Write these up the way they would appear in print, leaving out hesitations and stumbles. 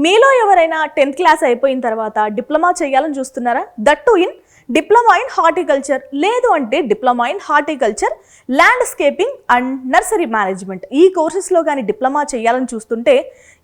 మీలో ఎవరైనా 10th class అయిపోయిన తర్వాత డిప్లొమా చేయాలని చూస్తున్నారా? That to in diploma in horticulture, లేదు అంటే diploma in horticulture, landscaping and nursery management. ఈ కోర్సెస్లో కానీ డిప్లొమా చేయాలని చూస్తుంటే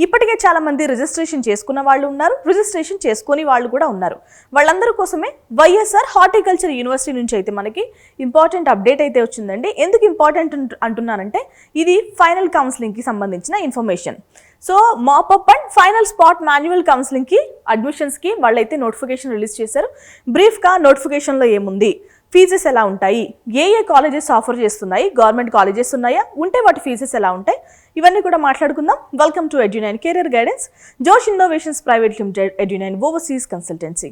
ఇప్పటికే చాలామంది రిజిస్ట్రేషన్ చేసుకున్న వాళ్ళు ఉన్నారు, రిజిస్ట్రేషన్ చేసుకుని వాళ్ళు కూడా ఉన్నారు. వాళ్ళందరి కోసమే వైఎస్ఆర్ హార్టికల్చర్ యూనివర్సిటీ నుంచి అయితే మనకి ఇంపార్టెంట్ అప్డేట్ అయితే వచ్చిందండి. ఎందుకు ఇంపార్టెంట్ అంటున్నానంటే ఇది ఫైనల్ కౌన్సిలింగ్కి సంబంధించిన information. So mop up and final spot manual కౌన్సిలింగ్కి అడ్మిషన్స్కి వాళ్ళైతే నోటిఫికేషన్ రిలీజ్ చేశారు. బ్రీఫ్గా నోటిఫికేషన్లో ఏముంది, ఫీజెస్ ఎలా ఉంటాయి, ఏ కాలేజెస్ ఆఫర్ చేస్తున్నాయి, గవర్నమెంట్ కాలేజెస్ ఉన్నాయా, ఉంటే వాటి ఫీజెస్ ఎలా ఉంటాయి, ఇవన్నీ కూడా మాట్లాడుకుందాం. Welcome to Edunine career guidance, Josh innovations private limited, Edunine overseas consultancy.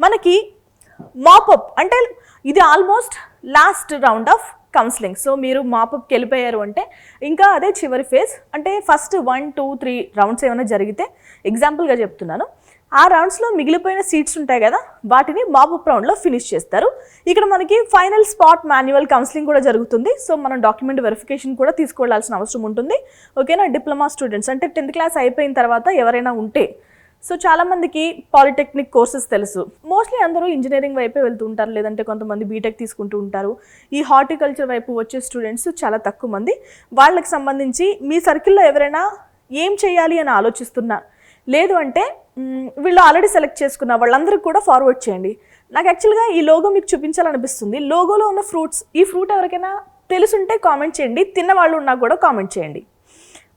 మనకి మాపప్ అంటే ఇది almost last round of counselling. So మీరు మాపప్కి వెళ్ళిపోయారు అంటే ఇంకా అదే చివరి ఫేజ్. అంటే ఫస్ట్ 1, 2, 3 రౌండ్స్ ఏమైనా జరిగితే ఎగ్జాంపుల్గా చెప్తున్నాను, ఆ రౌండ్స్లో మిగిలిపోయిన సీట్స్ ఉంటాయి కదా, వాటిని మాపప్ రౌండ్లో ఫినిష్ చేస్తారు. ఇక్కడ మనకి ఫైనల్ స్పాట్ మాన్యువల్ కౌన్సిలింగ్ కూడా జరుగుతుంది. సో మనం డాక్యుమెంట్ వెరిఫికేషన్ కూడా తీసుకెళ్లాల్సిన అవసరం ఉంటుంది. ఓకేనా? డిప్లొమా స్టూడెంట్స్ అంటే 10th క్లాస్ అయిపోయిన తర్వాత ఎవరైనా ఉంటే, సో చాలామందికి పాలిటెక్నిక్ కోర్సెస్ తెలుసు, మోస్ట్లీ అందరూ ఇంజనీరింగ్ వైపే వెళ్తూ ఉంటారు, లేదంటే కొంతమంది బీటెక్ తీసుకుంటూ ఉంటారు. ఈ హార్టికల్చర్ వైపు వచ్చే స్టూడెంట్స్ చాలా తక్కువ మంది. వాళ్ళకి సంబంధించి మీ సర్కిల్లో ఎవరైనా ఏం చేయాలి అని ఆలోచిస్తున్నా, లేదు అంటే వీళ్ళు ఆల్రెడీ సెలెక్ట్ చేసుకున్న వాళ్ళందరికీ కూడా ఫార్వర్డ్ చేయండి. నాకు యాక్చువల్గా ఈ లోగో మీకు చూపించాలనిపిస్తుంది. లోగోలో ఉన్న ఫ్రూట్స్, ఈ ఫ్రూట్ ఎవరికైనా తెలుసుంటే కామెంట్ చేయండి, తిన్న వాళ్ళు ఉన్నా కూడా కామెంట్ చేయండి.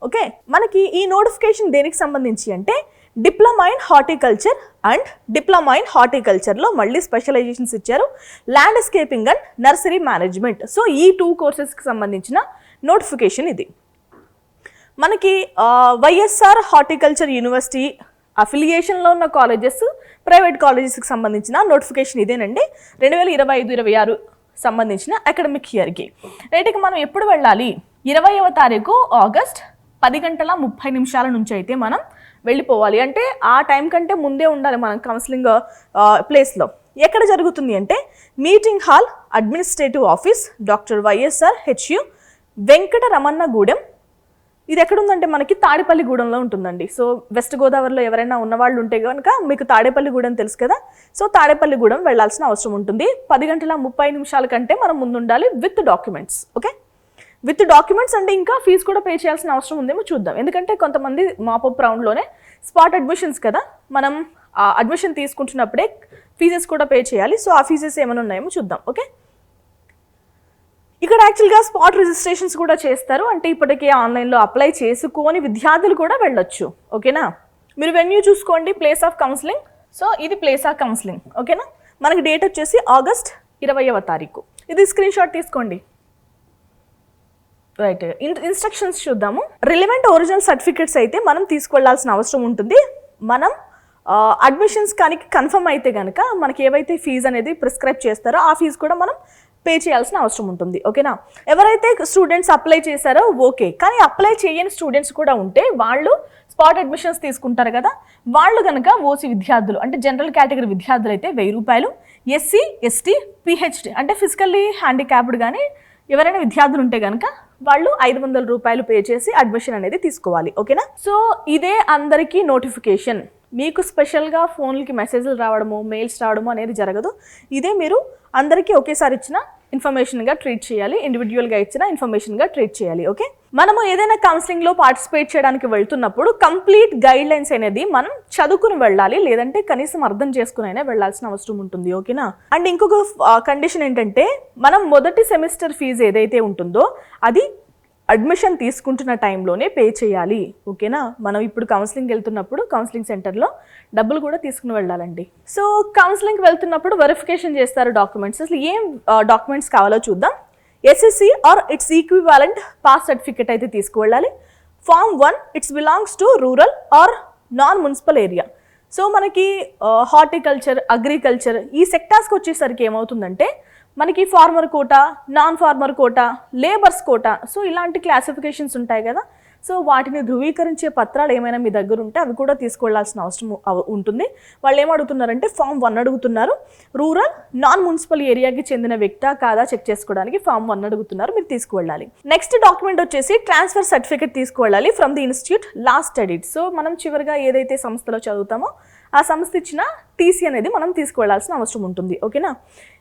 ఓకే, మనకి ఈ నోటిఫికేషన్ దేనికి సంబంధించి అంటే diploma in horticulture and diploma in హార్టికల్చర్లో మళ్ళీ స్పెషలైజేషన్స్ ఇచ్చారు, landscaping and nursery management. So ఈ 2 కోర్సెస్కి సంబంధించిన నోటిఫికేషన్ ఇది. మనకి వైఎస్ఆర్ హార్టికల్చర్ యూనివర్సిటీ అఫిలియేషన్లో ఉన్న కాలేజెస్, ప్రైవేట్ కాలేజెస్కి సంబంధించిన నోటిఫికేషన్ ఇదేనండి. 2025-26 సంబంధించిన అకాడమిక్ ఇయర్కి. రైట్కి మనం ఎప్పుడు వెళ్ళాలి? 20వ తారీఖు ఆగస్ట్ 10:30 నుంచి అయితే మనం వెళ్ళిపోవాలి. అంటే ఆ టైం కంటే ముందే ఉండాలి మనం కౌన్సిలింగ్ ప్లేస్లో. ఎక్కడ జరుగుతుంది అంటే meeting hall, administrative office, doctor YSR HU, Venkataramanagudem. ఇది ఎక్కడుందంటే మనకి తాడేపల్లిగూడెంలో ఉంటుందండి. సో వెస్ట్ గోదావరిలో ఎవరైనా ఉన్నవాళ్ళు ఉంటే కనుక మీకు తాడేపల్లిగూడెం తెలుసు కదా, సో తాడేపల్లిగూడెం వెళ్ళాల్సిన అవసరం ఉంటుంది. 10:30 కంటే మనం ముందు ఉండాలి with documents. Okay, with documents అంటే ఇంకా ఫీజు కూడా పే చేయాల్సిన అవసరం ఉందేమో చూద్దాం. ఎందుకంటే కొంతమంది మాపప్ రౌండ్లోనే స్పాట్ అడ్మిషన్స్ కదా, మనం అడ్మిషన్ తీసుకుంటున్నప్పుడే ఫీజెస్ కూడా పే చేయాలి. సో ఆ ఫీజెస్ ఏమైనా ఉన్నాయేమో చూద్దాం. ఓకే, ఇక్కడ యాక్చువల్గా స్పాట్ రిజిస్ట్రేషన్స్ కూడా చేస్తారు. అంటే ఇప్పటికే ఆన్లైన్లో అప్లై చేసుకొని విద్యార్థులు కూడా వెళ్ళొచ్చు. ఓకేనా? మీరు వెన్యూ చూసుకోండి, ప్లేస్ ఆఫ్ కౌన్సిలింగ్. సో ఇది ప్లేస్ ఆఫ్ కౌన్సిలింగ్. ఓకేనా? మనకి డేట్ వచ్చేసి ఆగస్ట్ 20వ తారీఖు. ఇది స్క్రీన్ షాట్ తీసుకోండి. రైట్, ఇన్స్ట్రక్షన్స్ చూద్దాము. రిలవెంట్ ఒరిజినల్ సర్టిఫికెట్స్ అయితే మనం తీసుకెళ్లాల్సిన అవసరం ఉంటుంది. మనం అడ్మిషన్స్ కానీ కన్ఫర్మ్ అయితే కనుక మనకి ఏవైతే ఫీజు అనేది ప్రిస్క్రైబ్ చేస్తారో ఆ ఫీజు కూడా మనం పే చేయాల్సిన అవసరం ఉంటుంది. ఓకేనా? ఎవరైతే స్టూడెంట్స్ అప్లై చేశారో ఓకే, కానీ అప్లై చేయని స్టూడెంట్స్ కూడా ఉంటే వాళ్ళు స్పాట్ అడ్మిషన్స్ తీసుకుంటారు కదా, వాళ్ళు కనుక ఓసీ విద్యార్థులు అంటే జనరల్ కేటగిరీ విద్యార్థులు అయితే 1000 రూపాయలు, ఎస్సీ, ఎస్టీ, పిహెచ్డి అంటే ఫిజికల్లీ హ్యాండిక్యాప్డ్ కానీ ఎవరైనా విద్యార్థులు ఉంటే కనుక వాళ్ళు 500 రూపాయలు పే చేసి అడ్మిషన్ అనేది తీసుకోవాలి. ఓకేనా? సో ఇదే అందరికీ నోటిఫికేషన్. మీకు స్పెషల్గా ఫోన్లకి మెసేజ్లు రావడము, మెయిల్స్ రావడము అనేది జరగదు. ఇదే మీరు అందరికీ ఒకేసారి ఇచ్చిన ఇన్ఫర్మేషన్గా ట్రీట్ చేయాలి, ఇండివిజువల్గా ఇచ్చిన ఇన్ఫర్మేషన్గా ట్రీట్ చేయాలి. ఓకే, మనము ఏదైనా కౌన్సిలింగ్లో పార్టిసిపేట్ చేయడానికి వెళ్తున్నప్పుడు కంప్లీట్ గైడ్ లైన్స్ అనేది మనం చదువుకుని వెళ్ళాలి, లేదంటే కనీసం అర్థం చేసుకుని అయినా వెళ్ళాల్సిన అవసరం ఉంటుంది. ఓకేనా? అండ్ ఇంకొక కండిషన్ ఏంటంటే మనం మొదటి సెమిస్టర్ ఫీజు ఏదైతే ఉంటుందో అది అడ్మిషన్ తీసుకుంటున్న టైంలోనే పే చేయాలి. ఓకేనా? మనం ఇప్పుడు కౌన్సిలింగ్ వెళ్తున్నప్పుడు కౌన్సిలింగ్ సెంటర్లో డబ్బులు కూడా తీసుకుని వెళ్ళాలండి. సో కౌన్సిలింగ్కి వెళ్తున్నప్పుడు వెరిఫికేషన్ చేస్తారు డాక్యుమెంట్స్. అసలు ఏం డాక్యుమెంట్స్ కావాలో చూద్దాం. SSC or its equivalent pass certificate అయితే తీసుకువెళ్ళాలి. Form 1 it's belongs to rural or non municipal area. So మనకి హార్టికల్చర్, అగ్రికల్చర్ ఈ సెక్టార్స్కి వచ్చేసరికి ఏమవుతుందంటే మనకి farmer quota, non farmer quota, labours quota, so ఇలాంటి క్లాసిఫికేషన్స్ ఉంటాయి కదా. సో వాటిని ధృవీకరించే పత్రాలు ఏమైనా మీ దగ్గర ఉంటే అవి కూడా తీసుకెళ్లాల్సిన అవసరం ఉంటుంది. వాళ్ళు ఏమడుగుతున్నారంటే ఫామ్ 1 అడుగుతున్నారు. రూరల్ నాన్ మున్సిపల్ ఏరియాకి చెందిన వ్యక్తా కాదా చెక్ చేసుకోవడానికి ఫామ్ 1 అడుగుతున్నారు, మీరు తీసుకువెళ్ళాలి. నెక్స్ట్ డాక్యుమెంట్ వచ్చేసి ట్రాన్స్ఫర్ సర్టిఫికేట్ తీసుకువెళ్ళాలి from the institute last studied. So మనం చివరిగా ఏదైతే సంస్థలో చదువుతామో ఆ సంస్థ ఇచ్చిన టీసీ అనేది మనం తీసుకువెళ్లాల్సిన అవసరం ఉంటుంది. ఓకేనా.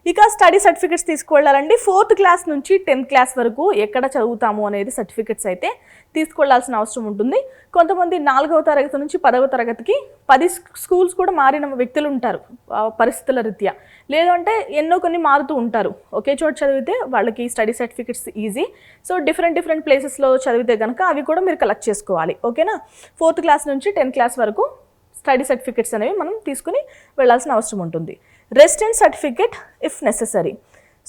ఇక స్టడీ సర్టిఫికేట్స్ తీసుకువెళ్ళాలండి. 4th క్లాస్ నుంచి 10th క్లాస్ వరకు ఎక్కడ చదువుతాము అనేది సర్టిఫికేట్స్ అయితే తీసుకువెళ్లాల్సిన అవసరం ఉంటుంది. కొంతమంది 4వ తరగతి నుంచి 10వ తరగతికి 10 స్కూల్స్ కూడా మారిన వ్యక్తులు ఉంటారు పరిస్థితుల రీత్యా. లేదంటే ఎన్నో కొన్ని మారుతూ ఉంటారు. ఒకే చోట చదివితే వాళ్ళకి study certificates easy. So different ప్లేసెస్లో చదివితే కనుక అవి కూడా మీరు కలెక్ట్ చేసుకోవాలి. ఓకేనా. 4th క్లాస్ నుంచి 10th క్లాస్ వరకు స్టడీ సర్టిఫికేట్స్ అనేవి మనం తీసుకుని వెళ్ళాల్సిన అవసరం ఉంటుంది. Resident certificate if necessary.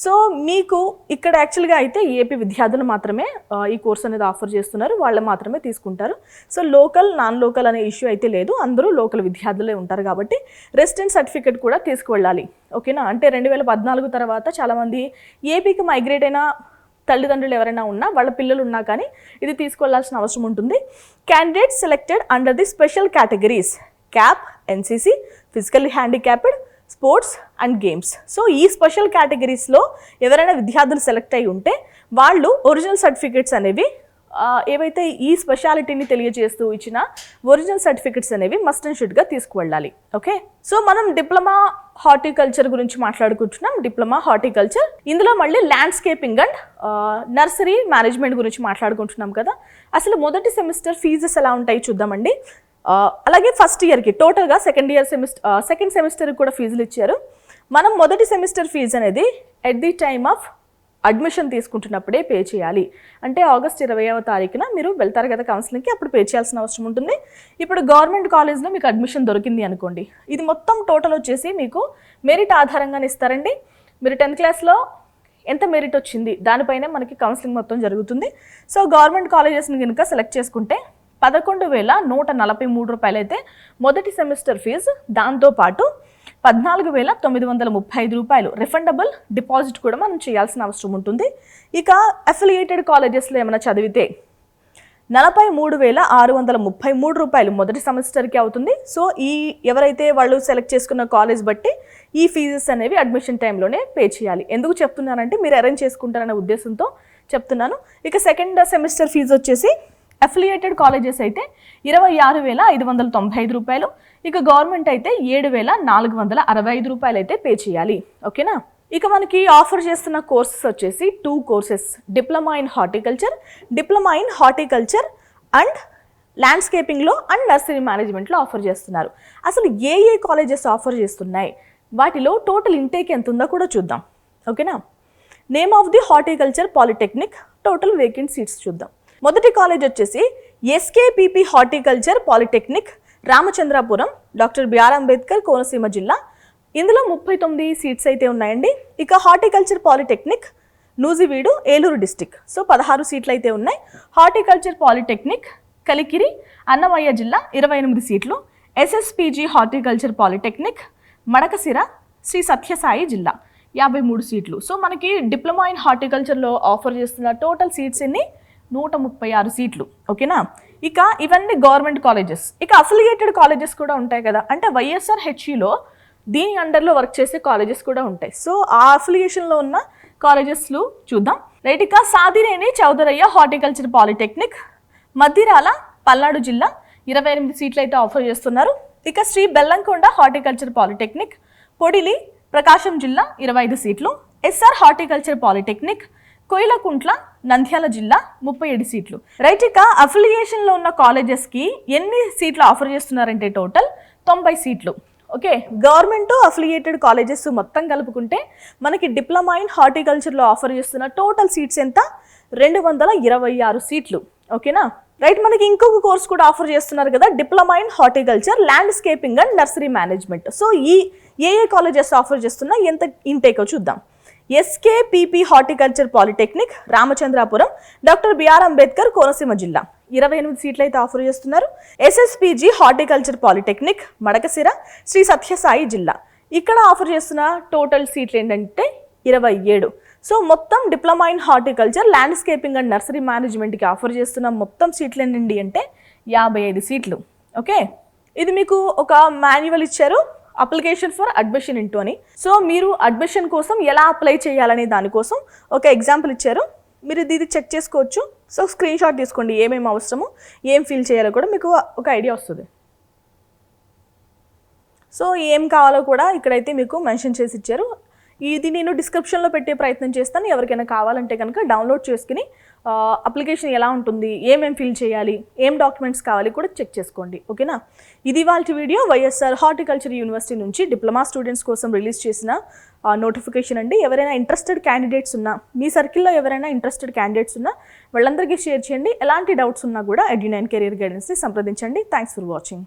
So మీకు ఇక్కడ యాక్చువల్గా అయితే ఏపీ విద్యార్థులు మాత్రమే ఈ కోర్స్ అనేది ఆఫర్ చేస్తున్నారు, వాళ్ళు మాత్రమే తీసుకుంటారు. సో లోకల్ నాన్ లోకల్ అనే ఇష్యూ అయితే లేదు, అందరూ లోకల్ విద్యార్థులే ఉంటారు కాబట్టి రెసిడెంట్ సర్టిఫికేట్ కూడా తీసుకువెళ్ళాలి. ఓకేనా. అంటే 2014 తర్వాత చాలామంది ఏపీకి మైగ్రేట్ అయిన తల్లిదండ్రులు ఎవరైనా ఉన్నా, వాళ్ళ పిల్లలు ఉన్నా కానీ ఇది తీసుకెళ్లాల్సిన అవసరం ఉంటుంది. Candidate selected under the special categories cap, NCC, physically handicapped, sports and games. So ఈ స్పెషల్ కేటగిరీస్లో ఎవరైనా విద్యార్థులు సెలెక్ట్ అయి ఉంటే వాళ్ళు ఒరిజినల్ సర్టిఫికేట్స్ అనేవి ఏవైతే ఈ స్పెషాలిటీని తెలియజేస్తూ ఇచ్చిన ఒరిజినల్ సర్టిఫికేట్స్ అనేవి మస్ట్ అండ్ షుడ్గా తీసుకువెళ్ళాలి. ఓకే. సో మనం డిప్లొమా హార్టికల్చర్ గురించి మాట్లాడుకుంటున్నాం. డిప్లొమా హార్టికల్చర్, ఇందులో మళ్ళీ ల్యాండ్స్కేపింగ్ అండ్ నర్సరీ మేనేజ్మెంట్ గురించి మాట్లాడుకుంటున్నాం కదా. అసలు మొదటి సెమిస్టర్ ఫీజెస్ ఎలా ఉంటాయి చూద్దామండి. అలాగే ఫస్ట్ ఇయర్కి టోటల్గా సెకండ్ సెమిస్టర్కి కూడా ఫీజులు ఇచ్చారు. మనం మొదటి సెమిస్టర్ ఫీజు అనేది at the time of admission తీసుకుంటున్నప్పుడే పే చేయాలి. అంటే ఆగస్ట్ 20వ తారీఖున మీరు వెళ్తారు కదా కౌన్సిలింగ్కి, అప్పుడు పే చేయాల్సిన అవసరం ఉంటుంది. ఇప్పుడు గవర్నమెంట్ కాలేజ్లో మీకు అడ్మిషన్ దొరికింది అనుకోండి, ఇది మొత్తం టోటల్ వచ్చేసి మీకు మెరిట్ ఆధారంగానే ఇస్తారండి. మీరు 10th క్లాస్లో ఎంత మెరిట్ వచ్చింది దానిపైనే మనకి కౌన్సిలింగ్ మొత్తం జరుగుతుంది. సో గవర్నమెంట్ కాలేజెస్ని కనుక సెలెక్ట్ చేసుకుంటే 11,143 రూపాయలు అయితే మొదటి సెమిస్టర్ ఫీజు, దాంతోపాటు 14,935 రూపాయలు రిఫండబుల్ డిపాజిట్ కూడా మనం చేయాల్సిన అవసరం ఉంటుంది. ఇక అఫిలియేటెడ్ కాలేజెస్లో ఏమైనా చదివితే 43,633 రూపాయలు మొదటి సెమిస్టర్కి అవుతుంది. సో ఎవరైతే వాళ్ళు సెలెక్ట్ చేసుకున్న కాలేజ్ బట్టి ఈ ఫీజెస్ అనేవి అడ్మిషన్ టైంలోనే పే చేయాలి. ఎందుకు చెప్తున్నానంటే మీరు అరేంజ్ చేసుకుంటారనే ఉద్దేశంతో చెప్తున్నాను. ఇక సెకండ్ సెమిస్టర్ ఫీజు వచ్చేసి అఫిలియేటెడ్ కాలేజెస్ అయితే 26,595 రూపాయలు, ఇక గవర్నమెంట్ అయితే 7,465 రూపాయలు అయితే పే చేయాలి. ఓకేనా. ఇక మనకి ఆఫర్ చేస్తున్న కోర్సెస్ వచ్చేసి 2 courses, diploma in horticulture and ల్యాండ్స్కేపింగ్లో అండ్ నర్సరీ మేనేజ్మెంట్లో ఆఫర్ చేస్తున్నారు. అసలు ఏ కాలేజెస్ ఆఫర్ చేస్తున్నాయి, వాటిలో టోటల్ ఇంటేక్ ఎంత ఉందో కూడా చూద్దాం. ఓకేనా. Name of the horticulture polytechnic, total vacant seats చూద్దాం. మొదటి కాలేజ్ వచ్చేసి SKPP horticulture polytechnic, Ramachandrapuram, doctor BR Ambedkar, Konaseema జిల్లా. ఇందులో 39 సీట్స్ అయితే ఉన్నాయండి. ఇక horticulture polytechnic Nuzvid, Eluru district. So 16 సీట్లు అయితే ఉన్నాయి. హార్టికల్చర్ పాలిటెక్నిక్ కలికిరి, అన్నమయ్య జిల్లా, 28 సీట్లు. ఎస్ఎస్పీజీ హార్టికల్చర్ పాలిటెక్నిక్ మడకసిర, శ్రీ సత్యసాయి జిల్లా, 53 సీట్లు. సో మనకి డిప్లొమా ఇన్ హార్టికల్చర్లో ఆఫర్ చేస్తున్న టోటల్ సీట్స్ ఎన్ని? 136 సీట్లు. ఓకేనా. ఇక ఇవన్నీ గవర్నమెంట్ కాలేజెస్. ఇక అఫిలియేటెడ్ కాలేజెస్ కూడా ఉంటాయి కదా, అంటే వైఎస్ఆర్ హెచ్ఈలో దీని అండర్లో వర్క్ చేసే కాలేజెస్ కూడా ఉంటాయి. సో ఆ అఫిలియేషన్లో ఉన్న కాలేజెస్లు చూద్దాం. రైట్. ఇక సాదినేని చౌదరయ్య హార్టికల్చర్ పాలిటెక్నిక్ మద్దిరాల, పల్నాడు జిల్లా, 28 సీట్లు అయితే ఆఫర్ చేస్తున్నారు. ఇక శ్రీ బెల్లంకొండ హార్టికల్చర్ పాలిటెక్నిక్ పొడిలి, ప్రకాశం జిల్లా, 25 సీట్లు. SR horticulture polytechnic Koilakuntla, Nandyal జిల్లా, 37 సీట్లు. రైట్. ఇక అఫిలియేషన్లో ఉన్న కాలేజెస్కి ఎన్ని సీట్లు ఆఫర్ చేస్తున్నారంటే టోటల్ 90 సీట్లు. ఓకే. గవర్నమెంట్ అఫిలియేటెడ్ కాలేజెస్ మొత్తం కలుపుకుంటే మనకి డిప్లొమా ఇన్ హార్టికల్చర్లో ఆఫర్ చేస్తున్న టోటల్ సీట్స్ ఎంత? 226 సీట్లు. ఓకేనా. రైట్. మనకి ఇంకొక కోర్స్ కూడా ఆఫర్ చేస్తున్నారు కదా, diploma in horticulture landscaping and nursery management. So ఈ ఏ కాలేజెస్ ఆఫర్ చేస్తున్నా ఎంత ఇంటేకో చూద్దాం. SKPP horticulture polytechnic Ramachandrapuram, doctor BR Ambedkar, Konaseema జిల్లా, 28 సీట్లు అయితే ఆఫర్ చేస్తున్నారు. SSPG horticulture polytechnic Madakasira, Sri Sathya Sai జిల్లా, ఇక్కడ ఆఫర్ చేస్తున్న టోటల్ సీట్లు ఏంటంటే 27. సో మొత్తం diploma in horticulture, landscaping and nursery మేనేజ్మెంట్కి ఆఫర్ చేస్తున్న మొత్తం సీట్లు ఏంటండి అంటే 55 సీట్లు. ఓకే, ఇది మీకు ఒక మాన్యువల్ ఇచ్చారు, అప్లికేషన్ ఫర్ అడ్మిషన్ ఇంటూ అని. సో మీరు అడ్మిషన్ కోసం ఎలా అప్లై చేయాలనే దానికోసం ఒక ఎగ్జాంపుల్ ఇచ్చారు, మీరు ఇది చెక్ చేసుకోవచ్చు. సో స్క్రీన్ షాట్ తీసుకోండి, ఏమేమి అవసరమో ఏం ఫిల్ చేయాలో కూడా మీకు ఒక ఐడియా వస్తుంది. సో ఏం కావాలో కూడా ఇక్కడైతే మీకు మెన్షన్ చేసి ఇచ్చారు. ఇది నేను డిస్క్రిప్షన్లో పెట్టే ప్రయత్నం చేస్తాను. ఎవరికైనా కావాలంటే కనుక డౌన్లోడ్ చేసుకుని అప్లికేషన్ ఎలా ఉంటుంది, ఏమేమి ఫిల్ చేయాలి, ఏం డాక్యుమెంట్స్ కావాలి కూడా చెక్ చేసుకోండి. ఓకేనా, ఇది వాళ్ళ వీడియో. వైఎస్ఆర్ హార్టికల్చర్ యూనివర్సిటీ నుంచి డిప్లొమా స్టూడెంట్స్ కోసం రిలీజ్ చేసిన నోటిఫికేషన్ అండి. ఎవరైనా ఇంట్రెస్టెడ్ క్యాండిడేట్స్ ఉన్నా, మీ సర్కిల్లో ఎవరైనా ఇంట్రెస్టెడ్ క్యాండిడేట్స్ ఉన్నా వాళ్ళందరికీ షేర్ చేయండి. ఎలాంటి డౌట్స్ ఉన్నా కూడా ఎడ్యు9 కెరియర్ గైడెన్స్ని సంప్రదించండి. Thanks for watching.